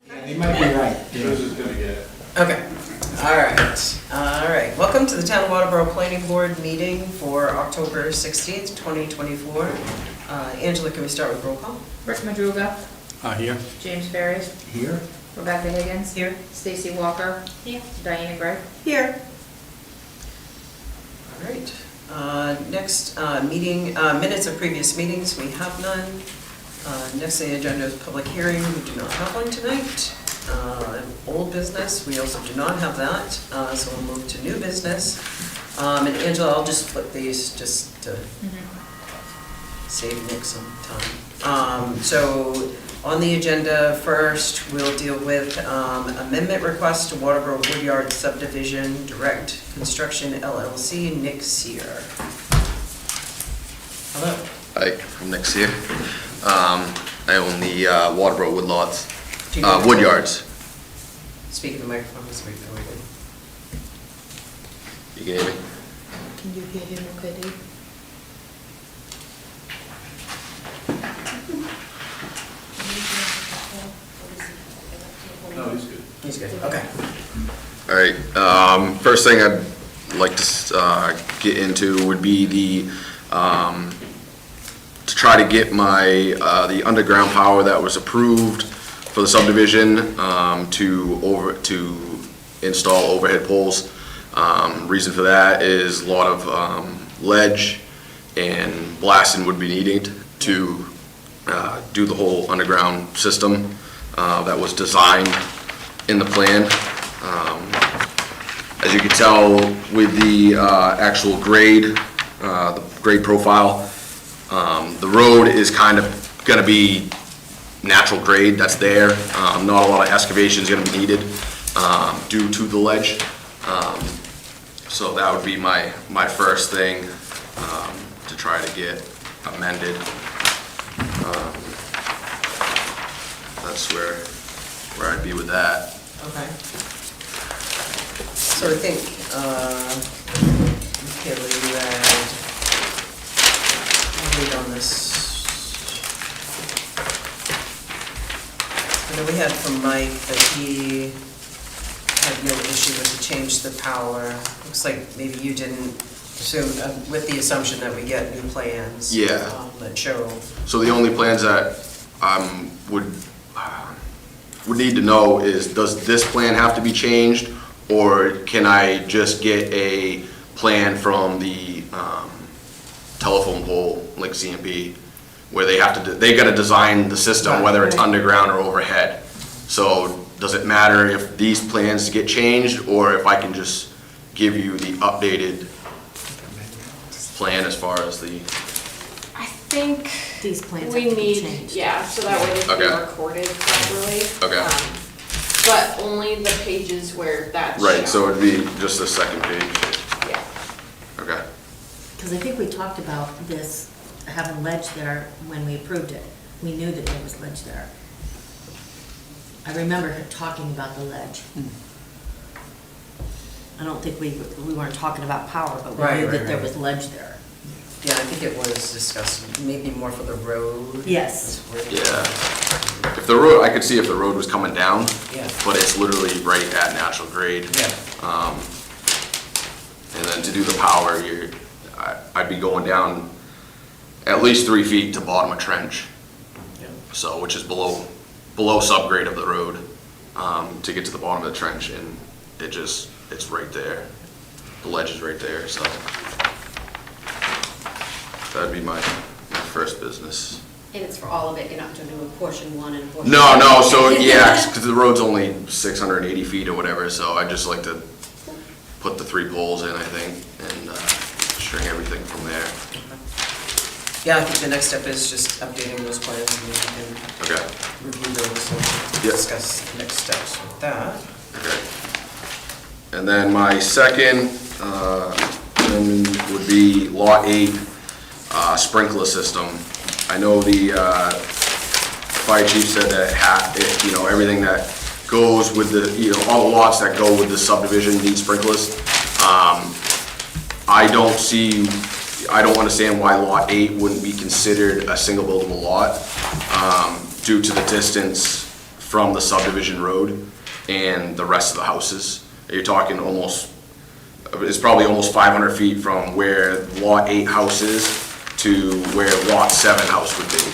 Yeah, you might be right. Yours is gonna get it. Okay, all right. Welcome to the Town of Waterboro Planning Board meeting for October 16th, 2024. Angela, can we start with roll call? Rick Madruga. Here. James Ferris. Here. Rebecca Higgins. Here. Stacy Walker. Here. Diana Gray. Here. All right. Next, meeting, minutes of previous meetings, we have none. Next on the agenda is public hearing, we do not have one tonight. Old business, we also do not have that, so we'll move to new business. And Angela, I'll just flip these just to save Nick some time. So on the agenda first, we'll deal with amendment request to Waterboro Woodyard Subdivision Direct Construction LLC, Nick Sear. Hello. Hi, I'm Nick Sear. I own the Waterboro Woodlots, Do you know- Woodyards. Speak in the microphone, so we know we good. You can hear me? Can you hear him okay, Dave? No, he's good. He's good, okay. All right, first thing I'd like to get into would be the, to try to get my, the underground power that was approved for the subdivision, to install overhead poles. Reason for that is a lot of ledge and blasting would be needed to do the whole underground system that was designed in the plan. As you can tell with the actual grade, the grade profile, the road is kind of going to be natural grade that's there. Not a lot of excavation is going to be needed due to the ledge. So that would be my first thing to try to get amended. That's where I'd be with that. Okay. So I think, Kayla, you had, I'll read on this. I know we had from Mike that he had no issue with the change to the power. Looks like maybe you didn't, so with the assumption that we get new plans. Yeah. That show. So the only plans that would need to know is, does this plan have to be changed, or can I just get a plan from the telephone pole, like CMP, where they have to, they got to design the system, whether it's underground or overhead. So does it matter if these plans get changed, or if I can just give you the updated plan as far as the? I think These plans we have to be need, changed. yeah, so that way they can Okay. be recorded properly. Okay. But only the pages where that's Right, so shown. it'd be just the second page. Yeah. Okay. Because I think we talked about this, having ledge there when we approved it. We knew that there was ledge there. I remember her talking about the ledge. I don't think we weren't talking about power, but we Right, knew right, that there right. was ledge there. Yeah, I think it was discussed, maybe more for the road. Yes. Yeah. If the road, I could see if the road was coming down, Yeah. but it's literally right at natural grade. Yeah. And then to do the power, I'd be going down at least 3 feet to bottom of trench. Yeah. So, which is below subgrade of the road, to get to the bottom of the trench, and it's right there. The ledge is right there, so that'd be my first business. And it's for all of it, you're not doing a portion one and a portion. No, so, yeah, because the road's only 680 feet or whatever, so I'd just like to put the 3 poles in, I think, and string everything from there. Yeah, I think the next step is just updating those plans and we can Okay. review those and Yep. discuss the next steps with that. Okay. And then my second would be Lot 8 sprinkler system. I know the fire chief said that everything that goes with the, all the lots that go with the subdivision need sprinklers. I don't understand why Lot 8 wouldn't be considered a single buildable lot due to the distance from the subdivision road and the rest of the houses. You're talking it's probably almost 500 feet from where lot 8 house is to where lot 7 house would be.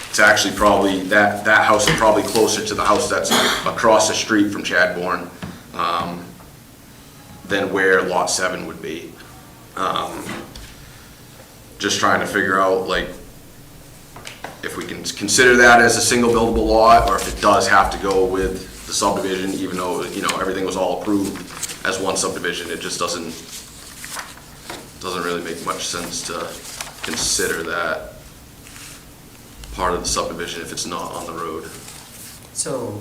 It's actually probably, that house is probably closer to the house that's across the street from Chadbourne than where lot 7 would be. Just trying to figure out, like, if we can consider that as a single buildable lot, or if it does have to go with the subdivision, even though, you know, everything was all approved as one subdivision. It just doesn't really make much sense to consider that part of the subdivision if it's not on the road. So,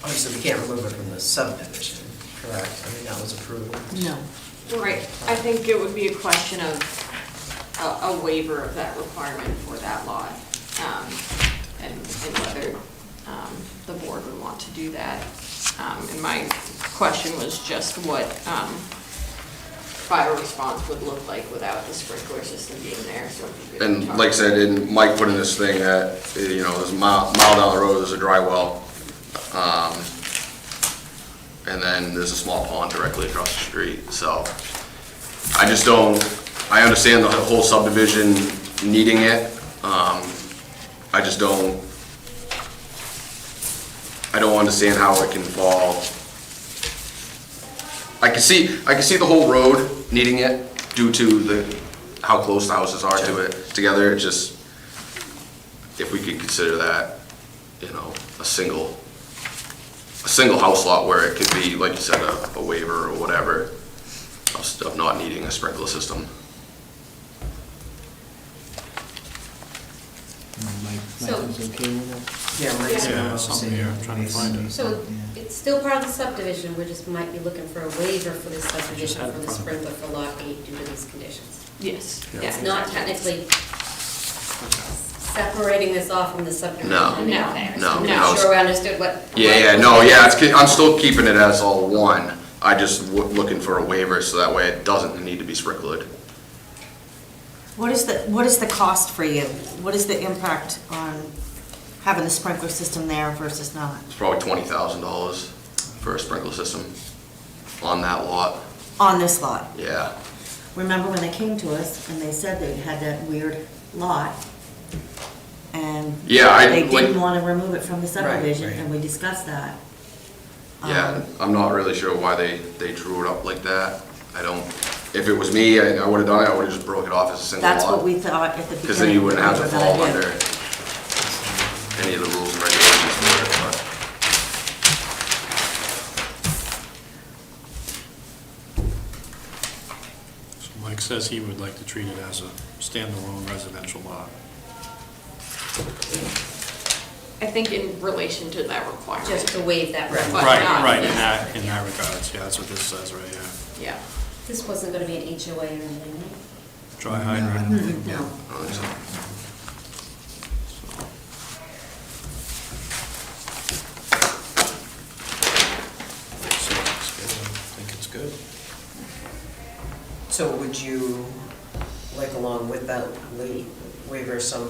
obviously, we can't remove it from the subdivision, correct? I mean, that was approved. No. Right, I think it would be a question of a waiver of that requirement for that lot, and whether the board would want to do that. And my question was just what fire response would look like without the sprinkler system being there, so if you could And talk- like I said, and Mike put in this thing that, you know, there's a mile down the road, there's a dry well. And then there's a small pond directly across the street, so I just don't, I understand the whole subdivision needing it. I just don't understand how it can fall. I can see the whole road needing it due to how close the houses are to it together. It's just, if we could consider that, you know, a single house lot where it could be, like you said, a waiver or whatever of not needing a sprinkler system. So- Mike is okay with it? Yeah, Mike's Yeah, gonna something say here, I'm trying to find it. So it's still part of the subdivision, we just might be looking for a waiver for this subdivision had it for the from- sprinkler for lot 8 due to these conditions. Yes, Yeah. yeah. It's not technically separating this off from the subdivision. No. anyway. No, I'm no. not sure we understood what. I'm still keeping it as all one. I just looking for a waiver so that way it doesn't need to be sprinklered. What is the cost for you? What is the impact on having the sprinkler system there versus not? It's probably $20,000 for a sprinkler system on that lot. On this lot? Yeah. Remember when they came to us and they said they had that weird lot? And Yeah, they didn't want to remove it from the subdivision, right. and we discussed that. Yeah, I'm not really sure why they drew it up like that. If it was me, I would've done it, I would've just broke it off as a single lot. That's what we thought at the beginning. Because then you wouldn't have to we were fall gonna do. under any of the rules and regulations for it, but. So Mike says he would like to treat it as a standalone residential lot. I think in relation to that requirement. Just to waive that. Right. But Right, not- right, in that regards, yeah, that's what this says right here. Yeah. This wasn't gonna be an HOA or anything, right? Dry hydrant. No. I don't think so. I think it's good. So would you, like along with that waiver, some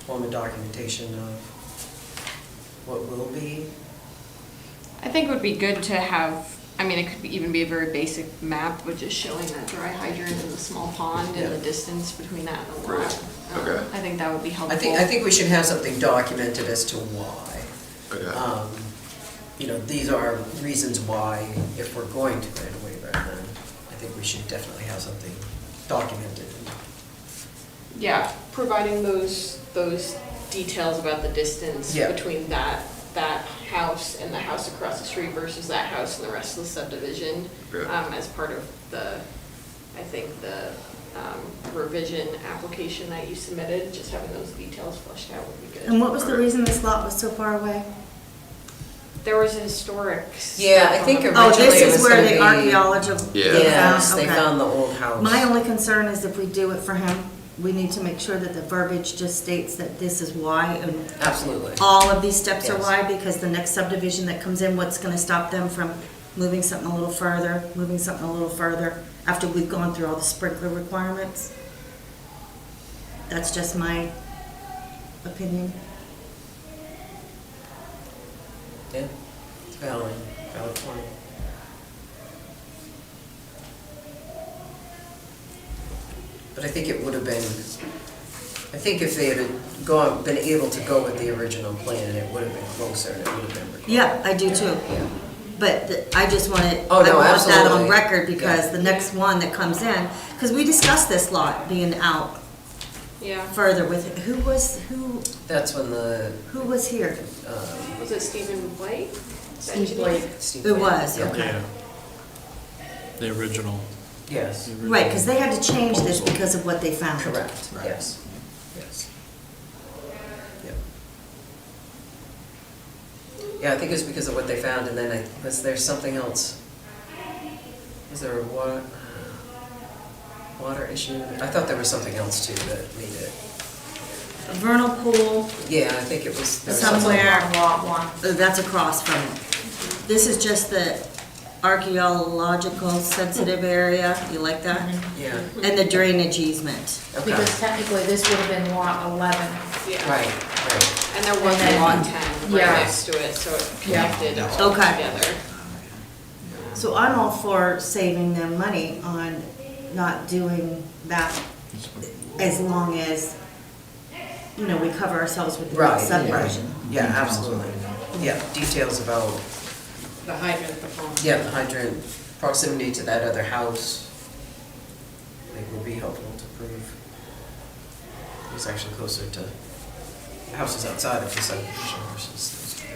form of documentation of what will be? I think it would be good to have, I mean, it could even be a very basic map, but just showing that dry hydrant and the small pond and the Yeah. distance between that and the lot. Right, okay. I think that would be helpful. I think we should have something documented as to why. Okay. You know, these are reasons why, if we're going to grant a waiver, then I think we should definitely have something documented. Yeah, providing those details about the distance Yeah. between that house and the house across the street versus that house and the rest of the subdivision. Yeah. As part of I think the revision application that you submitted, just having those details fleshed out would be good. And what was the reason this lot was so far away? There was a historic. Yeah, I stuff think on the- Oh, Originally, this it is was where gonna the be- archaeology. Yeah. Yes, they Okay. found the old house. My only concern is if we do it for him, we need to make sure that the verbiage just states that this is why, and Absolutely. all of these steps are Yes. why, because the next subdivision that comes in, what's gonna stop them from moving something a little further, after we've gone through all the sprinkler requirements? That's just my opinion. Yeah, it's valid point. But I think it would have been, I think if they had been able to go with the original plan, it would have been closer and it would have been recorded. Yeah, I do too. Yeah. But I just want it, Oh, I no, want that on absolutely. record because Yeah. the next one that comes in, because we discussed this lot being out Yeah. further with, who was here? Was it Stephen Blake? Steve Blake. Steve It Blake. was, Yeah. okay. Yeah. The original. Yes, Right, because they had to change this because of what they found. correct, Right. yes, yes. Yep. Yeah, I think it was because of what they found, and then was there something else? Was there a water issue? I thought there was something else too that made it. A vernal pool, Yeah, I think it was. there was something- Somewhere. On lot one. that's across from it. This is just the archaeological sensitive area, you like that? Yeah, And the drainage easement. okay, Because technically this would have been lot 11. Yeah. right. And there was And then- lot 10 right Yeah. next to it, so it Yeah. connected all Okay. together. So I'm all for saving them money on not doing that as long as, you know, we cover ourselves with the Right, subdivision. Yeah, absolutely. Yeah, details about, The hydrant proponent. yeah, the hydrant, proximity to that other house, I think would be helpful to prove. It's actually closer to houses outside of the subdivision versus those two.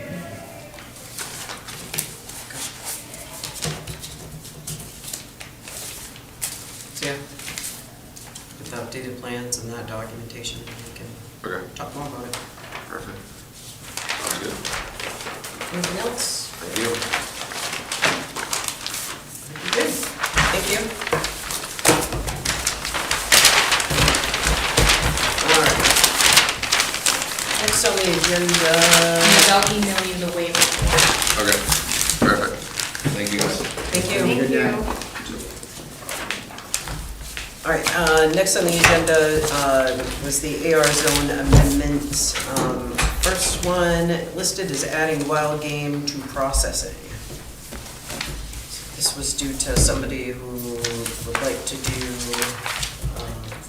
So, yeah, with the updated plans and that documentation, we can Okay, talk more about it. perfect. Sounds good. Anything else? Thank you. Good, thank you. All right. Next on the agenda. And I'll email you the waiver. Okay, perfect. Thank you guys. Thank you. Thank you. All right, next on the agenda was the AR zone amendment. First one listed is adding wild game to processing. This was due to somebody who would like to do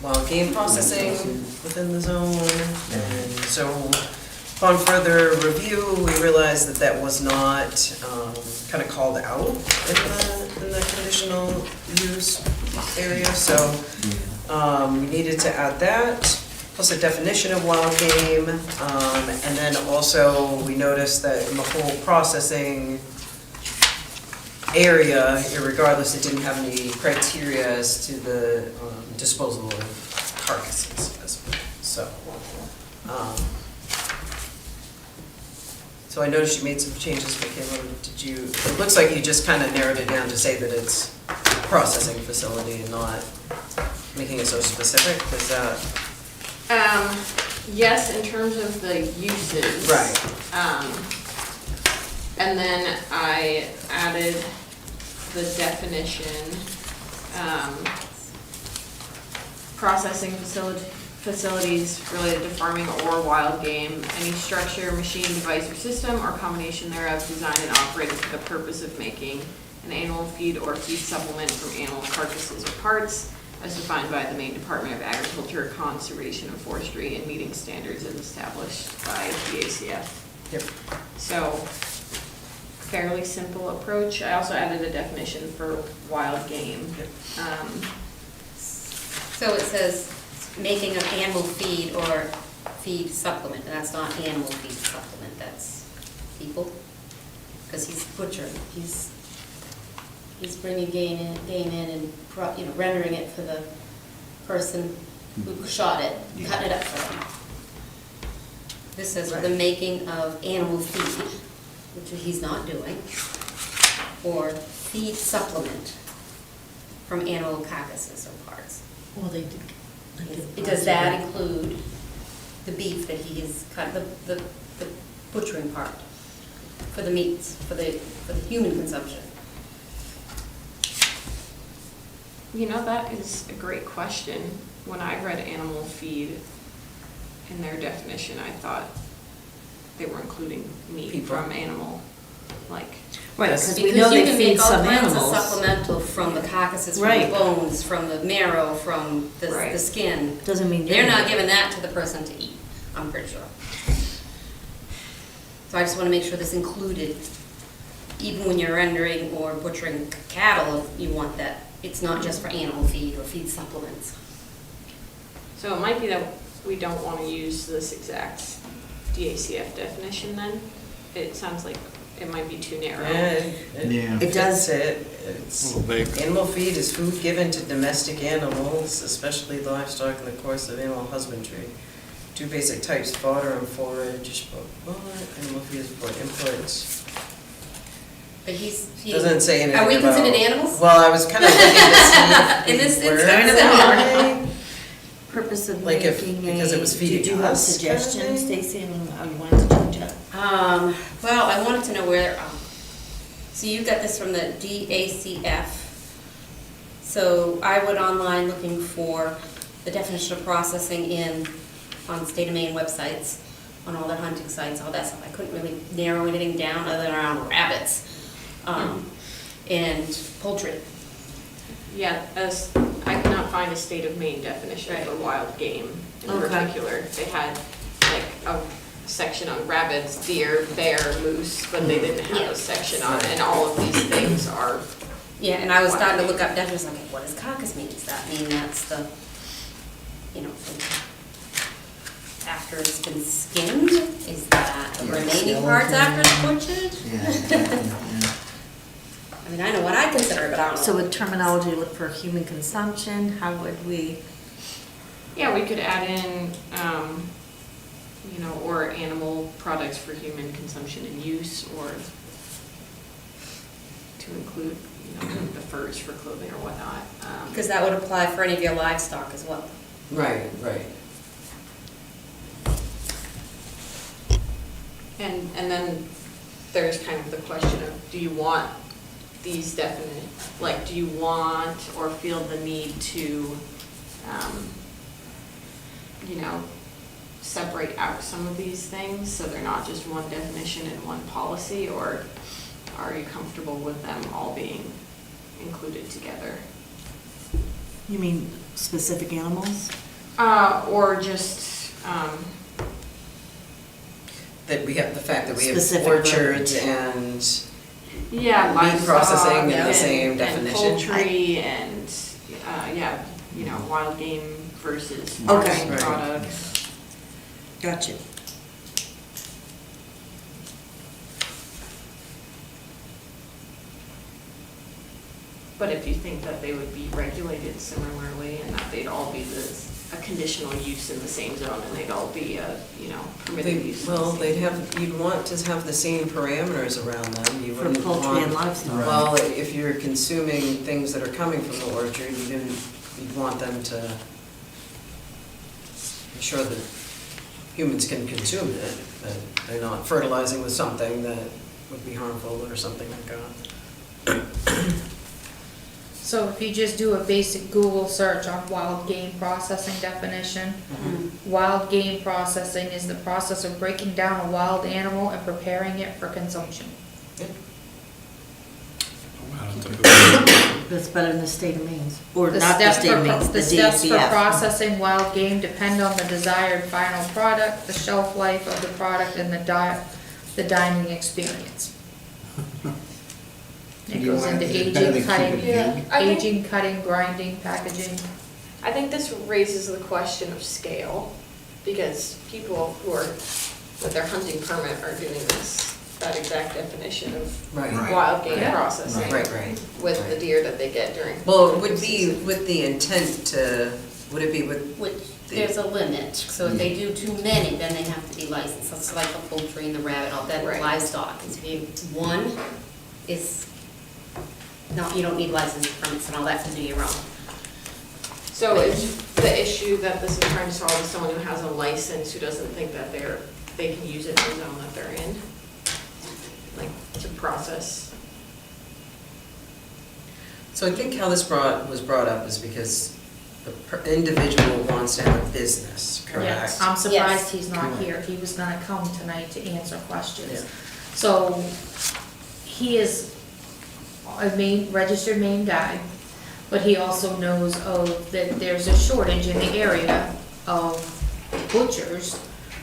wild game processing within the zone. And so upon further review, we realized that that was not kind of called out in the conditional use area. So we needed to add that, plus a definition of wild game. And then also, we noticed that in the whole processing area, irregardless, it didn't have any criteria as to the disposal of carcasses as well. So I noticed you made some changes, Michaela. It looks like you just kind of narrowed it down to say that it's a processing facility and not making it so specific, is that? Yes, in terms of the uses. Right. And then I added the definition, processing facilities related to farming or wild game, any structure, machine, device, or system, or combination thereof designed and operated for the purpose of making an animal feed or feed supplement from animal carcasses or parts, as defined by the Maine Department of Agriculture, Conservation, and Forestry, and meeting standards as established by the ACF. Yep. So, fairly simple approach. I also added a definition for wild game. So it says making of animal feed or feed supplement, and that's not animal feed supplement, that's people. Because he's butchering, he's bringing game in and, rendering it for the person who shot it, cutting it up for them. This says for the making of animal feed, which he's not doing, or feed supplement from animal carcasses or parts. Well, they did. Does that include the beef that he is cut, the butchering part for the meats, for the human consumption? That is a great question. When I read animal feed in their definition, I thought they were including meat People. from animal like, Right, Yes. because we know they you can feed make all some kinds of animals. supplemental from the carcasses, from Right. the bones, from the marrow, from the Right. skin. Doesn't mean. They're not giving that to the person to eat, I'm pretty sure. So I just wanna make sure this included, even when you're rendering or butchering cattle, you want that, it's not just for animal feed or feed supplements. so it might be that we don't want to use this exact DACF definition then? It sounds like it might be too narrow. Yeah. It does. Fits it. It's, Well, vague. animal feed is food given to domestic animals, especially livestock in the course of animal husbandry. Two basic types, fodder and forage, but what? Animal feed is for inputs. But he's feeding. Doesn't say anything Are we about- considered animals? Well, I was kind of looking to see In if this we were. instance? Purpose of Like if- making because it was feeding Did you have us kind of suggestions, thing? Stacy, on how you wanted to change it? Well, I wanted to know where, so you got this from the DACF. So I went online looking for the definition of processing on state of Maine websites, on all their hunting sites, all that stuff. I couldn't really narrow anything down other than around rabbits, and poultry. Yeah, as, I could not find a state of Maine definition for wild game in Okay. particular. They had like a section on rabbits, deer, bear, moose, but they didn't have Yeah. a section on, and all of these things are, Yeah, and I was starting to look up definitions, like, what does carcass mean? Does that mean that's the, after it's been skinned? Is that the remaining parts after it's butchered? Yeah. I mean, I know what I consider it, but I don't know. So with terminology, look for human consumption, how would we? yeah, we could add in, or animal products for human consumption and use, or to include, the furs for clothing or whatnot. Because that would apply for any of your livestock as well. Right, right. And then there's kind of the question of, do you want these definite, like, do you want or feel the need to, separate out some of these things so they're not just one definition and one policy, or are you comfortable with them all being included together? You mean specific animals? Or just, That we have, the fact that we have Specific orchards verbiage. and, yeah, Meat livestock processing in the and- same definition. And poultry and, wild game versus Okay. farming Right. products. Gotcha. But if you think that they would be regulated similarly and that they'd all be a conditional use in the same zone and they'd all be permitted use. in the well, same- they'd have, you'd want to have the same parameters around them. You For wouldn't poultry and want. livestock. Well, if you're consuming things that are coming from the orchard, you'd want them to ensure that humans can consume it, that they're not fertilizing with something that would be harmful or something like that. So if you just do a basic Google search on wild game processing definition, wild game processing is the process of breaking down a wild animal and preparing it for consumption. That's better than the state of Maine's, or The not the steps state of for- Maine's, the The steps for DACF. processing wild game depend on the desired final product, the shelf life of the product, and the dining experience. It goes into It's better than aging, cutting, keeping it I think- aging, cutting, grinding, packaging. I think this raises the question of scale, because people who are, with their hunting permit are doing this, that exact definition of Right, Right. wild game Yeah. processing. right, right. With the Right. deer that they get during. Well, it would be season. with the intent to, would it be with, Which, there's a limit, so if they do too many, then they have to be licensed. That's like the poultry and the rabbit, all that Right. livestock. If you, one is, no, you don't need license permits and all that to do your own. So is the issue that this is trying to solve is someone who has a license who doesn't think that they can use it in the zone that they're in? Like, to process? so I think how this was brought up is because the individual wants to have a business, correct? I'm surprised Yes. he's not Correct. here. He was gonna come tonight to answer Yeah. questions. So he is a registered Maine guide, but he also knows that there's a shortage in the area of butchers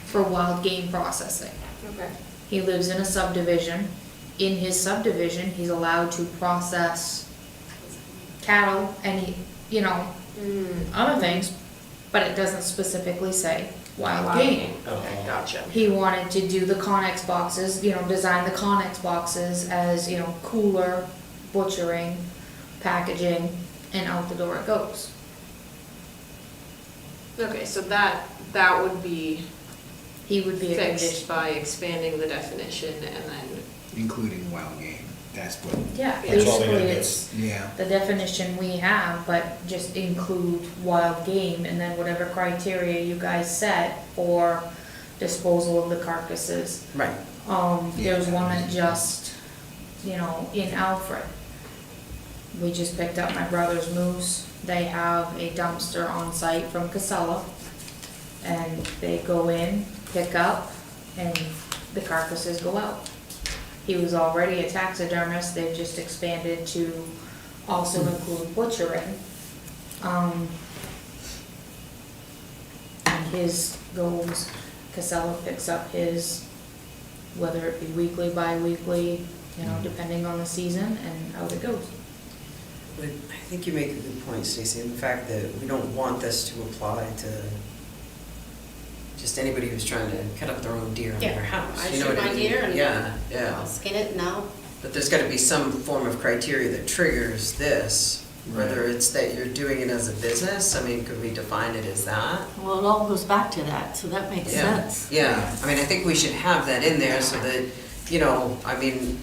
for wild game processing. Okay. He lives in a subdivision. In his subdivision, he's allowed to process cattle and other things, but it doesn't specifically say wild game. Okay, gotcha. He wanted to do the Connex boxes, design the Connex boxes as, cooler, butchering, packaging, and out the door it goes. Okay, so that would be He would be a fixed condition. by expanding the definition and then, Including wild game, that's what, Yeah, That's all they basically gotta do. it's yeah. the definition we have, but just include wild game and then whatever criteria you guys set for disposal of the carcasses. Right. There's one that just, in Alfred. We just picked up my brother's moose. They have a dumpster on site from Casella. And they go in, pick up, and the carcasses go out. He was already a taxidermist, they've just expanded to also include butchering. And his goes, Casella picks up his, whether it be weekly, bi-weekly, depending on the season, and out it goes. But I think you make a good point, Stacy, in the fact that we don't want this to apply to just anybody who's trying to cut up their own deer in Yeah, their house. I You know shoot what my deer and Yeah, yeah. I'll skin it now. But there's gotta be some form of criteria that triggers this, whether Right. it's that you're doing it as a business, I mean, could we define it as that? Well, it all goes back to that, so that makes Yeah, sense. yeah, I mean, I think we should have that in there so that,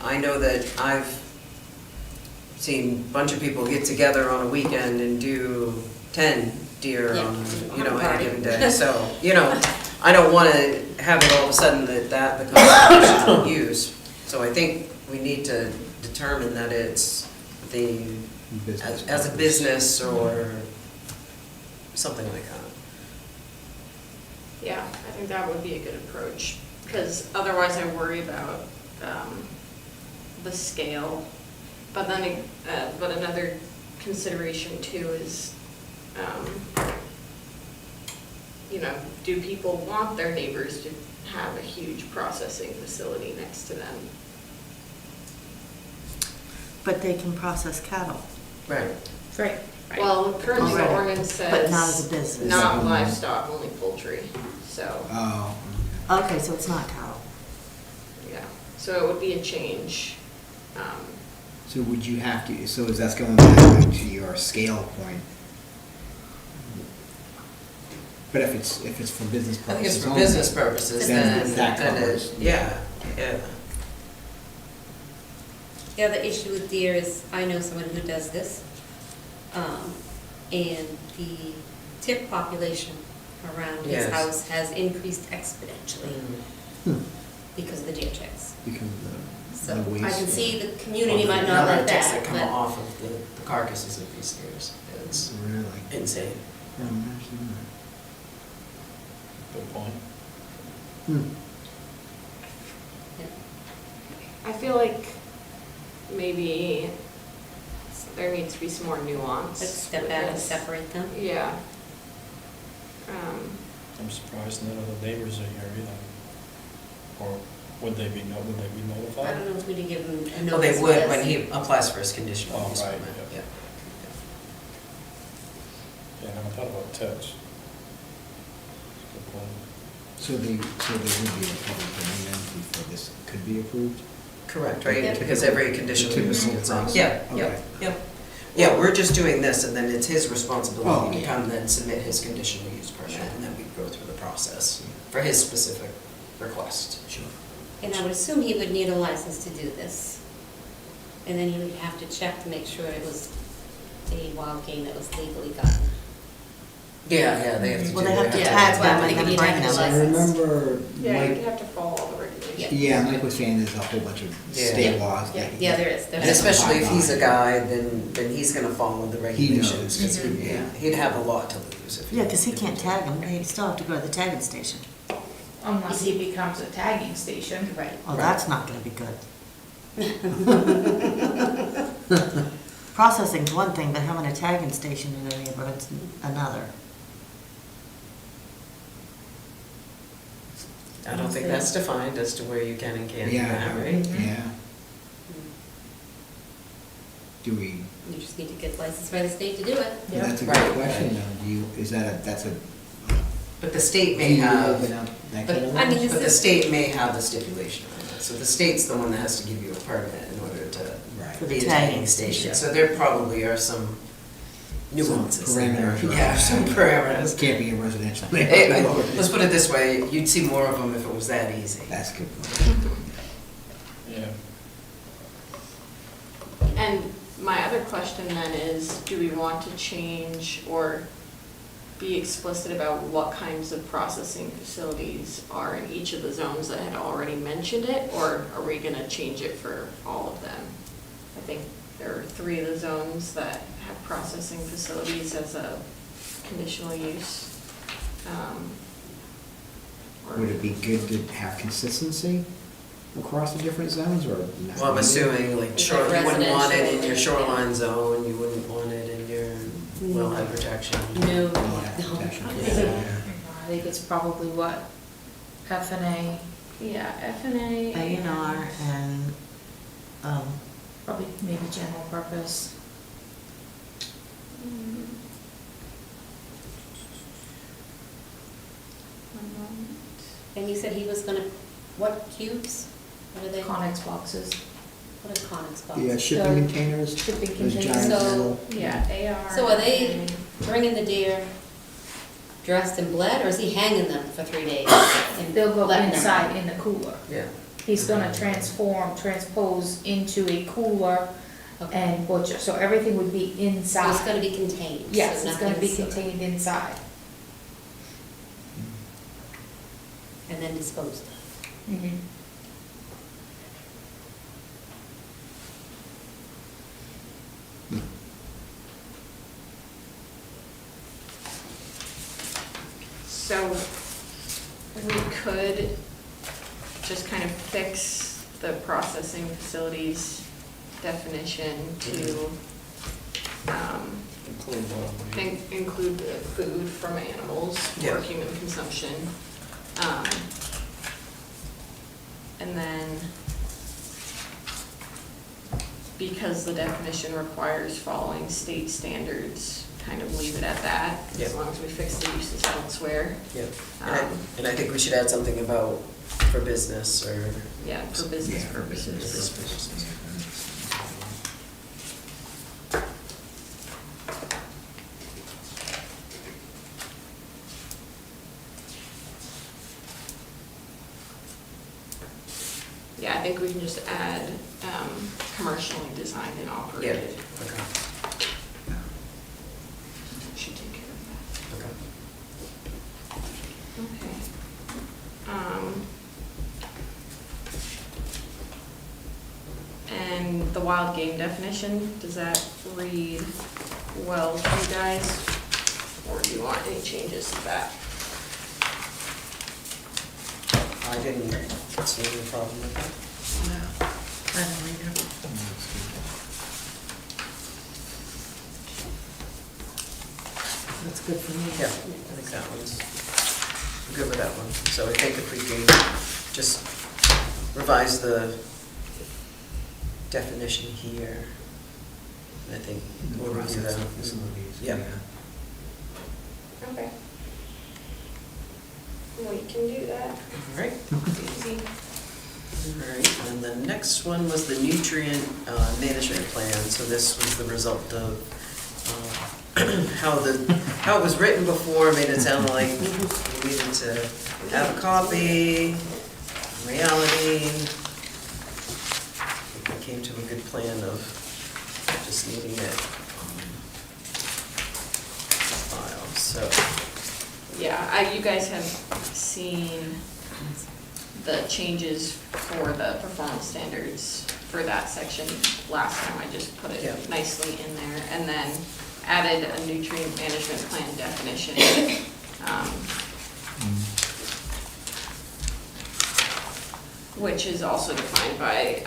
I know that I've seen a bunch of people get together on a weekend and do 10 deer Yeah, on, on a any party. given day, so, I don't wanna have it all of a sudden that becomes a conditional use. So I think we need to determine that it's as a business or something like that. yeah, I think that would be a good approach. Because otherwise I worry about the scale. But then, but another consideration too is, do people want their neighbors to have a huge processing facility next to them? But they can process cattle, Right. Right. Well, currently the Alright. ordinance says. but not as a business. Not livestock, only poultry, so, Oh, Okay, so it's not cattle. yeah. So it would be a change. so would you have to, so is that going back to your scale point? But if it's for business I think it's purposes for only, business purposes, then then that it, covers. yeah, yeah. The other issue with deer is, I know someone who does this, and the tip population around his Yes. house has increased exponentially Mm. because of the deer checks. because So the waste. I can see the community Well, might the not number like of ticks that, come but off of the carcasses of these deers, it's Really? insane. Oh, actually, Good point. hmm. I feel like maybe there needs to be some more nuance. let's step with back and this. separate them. Yeah. I'm surprised none of the neighbors are here either. Or would they be notified? I don't know if we could give them a Well, they notice. would yes. when he applies for his conditional Oh, use right, permit, yeah. yeah. Yeah, I never thought about tips. Good point. So there would be a public hearing then before this could be approved? Correct, right, Yep. because every conditional use Typical gets on. process. Yeah, Okay. yep, yep. Yeah, we're just doing this, and then it's his responsibility to Oh, yeah. come then submit his conditional use permit, and then we go through the process for his specific request. Sure. And I would assume he would need a license to do this. And then he would have to check to make sure it was a wild game that was legally gotten. Yeah, they have to do that. Well, they have to Yeah, tag that's why them I and think then you'd bring have to them. I license. remember, Yeah, you'd Mike, have to follow all the regulations. yeah, Mike was saying there's a whole bunch of Yeah. state laws. Yeah, that- yeah, there is. And There's especially if he's a guy, then he's gonna follow the regulations, knows. 'cause he'd have a lot to lose if he. Yeah, because he if can't did tag that. them, they still have to go to the tagging station. Unless he becomes a tagging station. Right. Oh, that's not gonna be good. Processing's one thing, but having a tagging station in any of it's another. I don't think that's defined as to where you can and can't do Yeah, that, right? yeah. Do we, You just need to get licensed by the state to do it. Yeah. that's a Right, good question right. though, do you, is that that's a. But the state do may you have, open up that but- can of I mean, worms? but the state may have the stipulation on it. So the state's the one that has to give you a permit in order to Right. For be the a tagging tagging station. station. So there probably are some nuances in there. parameters, right. Yeah, some parameters. Can't be a residential Let's neighborhood. put it this way, you'd see more of them if it was that easy. That's a good point. Yeah. And my other question then is, do we want to change or be explicit about what kinds of processing facilities are in each of the zones that had already mentioned it, or are we gonna change it for all of them? I think there are 3 of the zones that have processing facilities as a conditional use. Or- Would it be good to have consistency across the different zones or not? Well, I'm assuming like Is shore, it you wouldn't want it in your residential? shoreline zone, you wouldn't want it in your wellhead protection. No. Wellhead protection. I think it's probably what, F and A, Yeah, F and A. A&R and, probably maybe general purpose. Mm. One moment. And you said he was gonna, what cubes? What are they? Connex boxes. What are Conex boxes? Yeah, shipping containers, Shipping those containers. giant So- metal. Yeah, AR. So are they bringing the deer dressed and bled, or is he hanging them for 3 days? and They'll go letting them- inside in the cooler. Yeah. He's gonna transpose into a cooler Okay. and butcher, so everything would be So it's gonna inside. be contained? Yes, so it's gonna be nothing's- contained inside. And then disposed of? Mhm. So we could just kind of fix the processing facilities definition to Include one. include the food from animals Yeah. for human consumption. And then, because the definition requires following state standards, kind of leave it at that, as Yeah. long as we fix the uses elsewhere. Yeah, and I think we should add something about for business or. Yeah, for business Yeah, purposes. Yeah, I think we can just add, commercially designed and Yeah, operated. okay, Should take care of okay. that. Okay. And the wild game definition, does that read well to you guys? Or do you want any changes to that? I didn't see any problem with that. I don't either. That's good for me. Yeah, I think that one's, I'm good with that one. So I think if we can just revise the definition here, I think we'll review that. Processing facilities. Yeah. Okay. We can do that. All right. Easy. All right, and the next one was the nutrient management plan. So this was the result of how it was written before made it sound like we needed to have a copy. In reality, we came to a good plan of just needing it on file. So Yeah, you guys have seen the changes for the performance standards for that section last time. I just put Yeah. it nicely in there, and then added a nutrient management plan definition. which is also defined by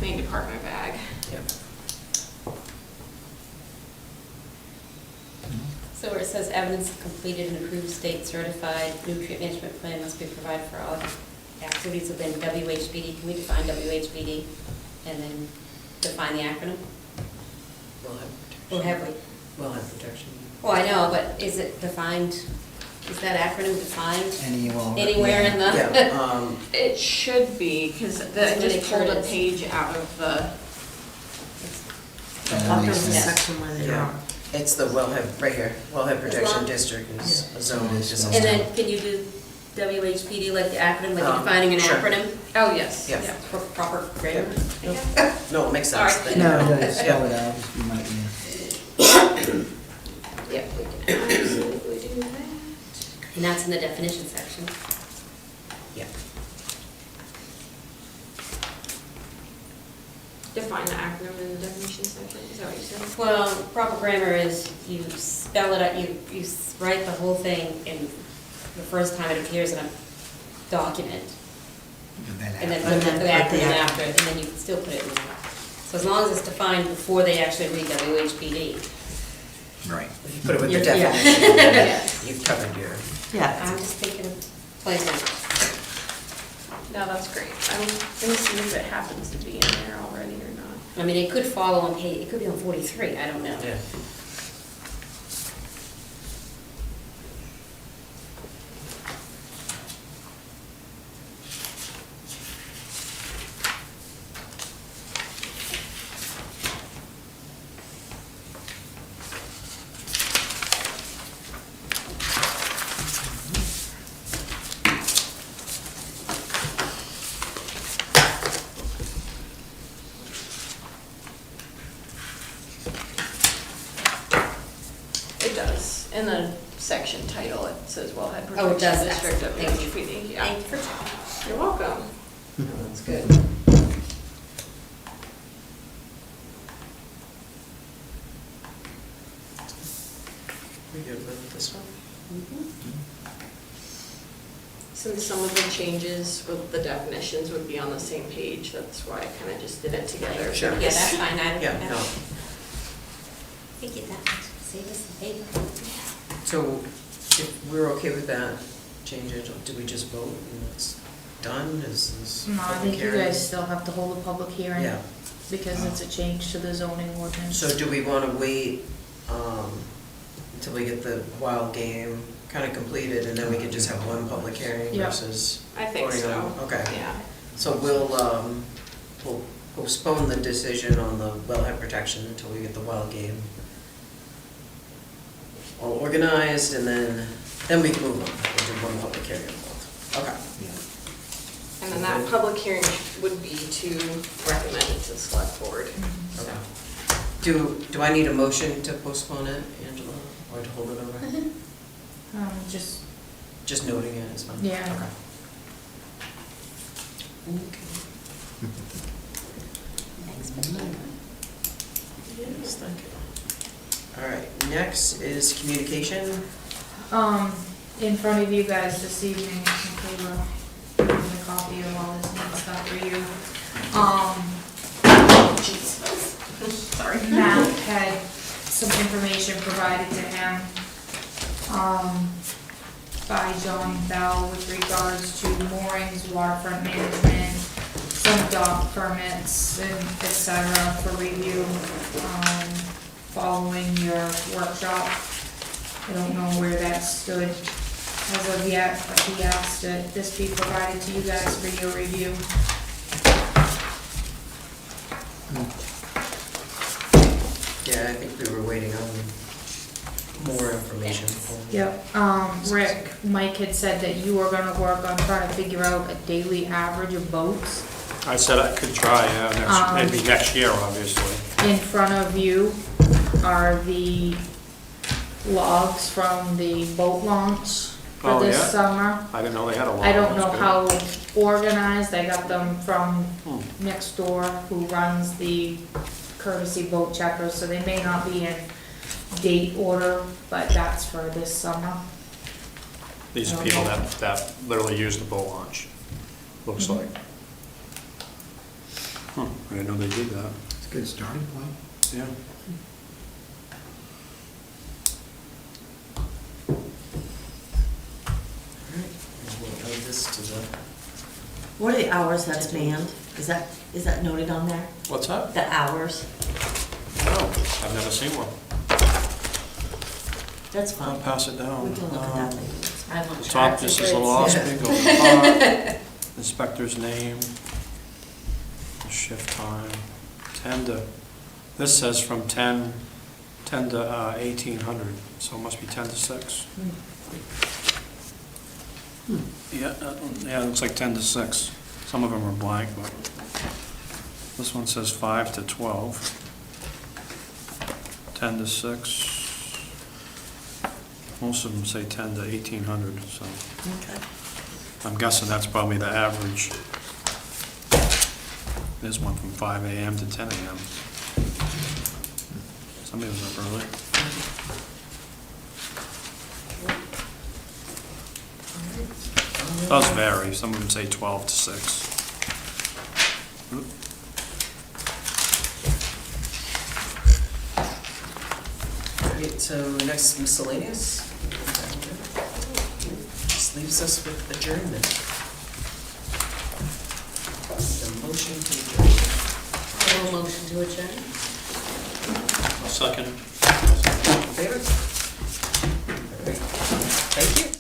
Maine Department of Ag. Yep. So where it says evidence of completed and approved state certified nutrient management plan must be provided for all activities within WHBD. Can we define WHBD and then define the acronym? We'll have protection. Or have we? We'll have protection. Well, I know, but is it defined, is that acronym defined Anywhere in the? Yeah, It should be, because I Let's make just sure pulled it a is. page out of the, That makes There's a sense. section where they yeah, are. it's the wellhead, right here, wellhead protection long- district is a zone. It is just zone. And then can you do WHPD like the acronym, like you're defining an Sure. acronym oh, yes, Yeah. yeah. for proper grammar? No, it makes Sorry. sense. Then, No, yeah. no, spell it out, you might, yeah. Yep, we can absolutely do that. And that's in the definition section. Yeah. Define the acronym in the definition section, is that what you said? Well, proper grammar is you spell it out, you write the whole thing in the first time it appears in a document, and then put the acronym after it, and then you can still put it in there. So as long as it's defined before they actually read WHPD. Right. If you put it with the Yeah. definition, you've covered your. Yeah. I'm just thinking of plain language. No, that's great. I'm gonna see if it happens to be in there already or not. I mean, it could follow on page, it could be on 43, I don't know. Yeah. It does. In the section title, it says Wellhead Oh, it does, Protection District of thank you. WHPD. Yeah. Thank you for checking. You're welcome. Oh, that's good. We good with this one? Since some of the changes with the definitions would be on the same page, that's why I kind of just did it together. Sure. Yeah, that's fine, I don't Yeah, have. no. We get that much, save us the paper. So if we're okay with that change, do we just vote and it's done? Is this No, I public think you hearing? guys still have to hold a public hearing. Yeah. Because it's a change to the zoning ordinance. So do we want to wait until we get the wild game kind of completed and then we can just have one public hearing Yeah. versus? I think voting on- so. Okay. Yeah. So we'll postpone the decision on the wellhead protection until we get the wild game all organized and then we can move on. We'll do one public hearing on both. Okay. And then that public hearing would be to recommend it to the select board. Okay. Do I need a motion to postpone it, Angela, or to hold it over? Just, Just noting it is fine? Yeah. Okay. Okay. Thanks for that. Yes, thank you. All right, next is communication. in front of you guys this evening, okay, we're giving a copy of all this neat stuff for you. Sorry, Matt had some information provided to him, by John Bell with regards to moorings, waterfront management, some dock permits, and et cetera for review, following your workshop. I don't know where that stood as of yet, but he asked that this be provided to you guys for your review. Yeah, I think we were waiting on more information. Yep, Rick, Mike had said that you were gonna work on trying to figure out a daily average of boats. I said I could try, yeah, maybe next year, obviously. In front of you are the logs from the boat launch for Oh, this yeah? summer. I didn't know they had a lot. I don't know That's how organized, I got them from Hmm. next door who runs the courtesy boat checkers, so they may not be in date order, but that's for this summer. good. These are people that literally use the boat launch, looks Mhm. like. Huh, I didn't know they did that. It's a good starting point. Yeah. Alright, we'll add this to the, What are the hours that's manned? Is that noted on there? What's that? The hours? No, I've never seen one. That's I'll fine. pass it down. We can look at that later. I want The top, charts this and is a grids. law, speak over the top. Inspector's name, the shift time, 10 to, this says from 10 to 1800, so it must be 10 to 6. Yeah, yeah, it looks like 10 to 6. Some of them are blank, but this one says 5 to 12. 10 to 6. Most of them say 10 to 1800, so Okay. I'm guessing that's probably the average. There's one from 5 AM to 10 AM. Somebody was up early. Does vary, some of them say 12 to 6. Oop. alright, so next miscellaneous. This leaves us with adjournment. The motion to adjourn. I will motion to adjourn. Second. In favor? Alright, thank you.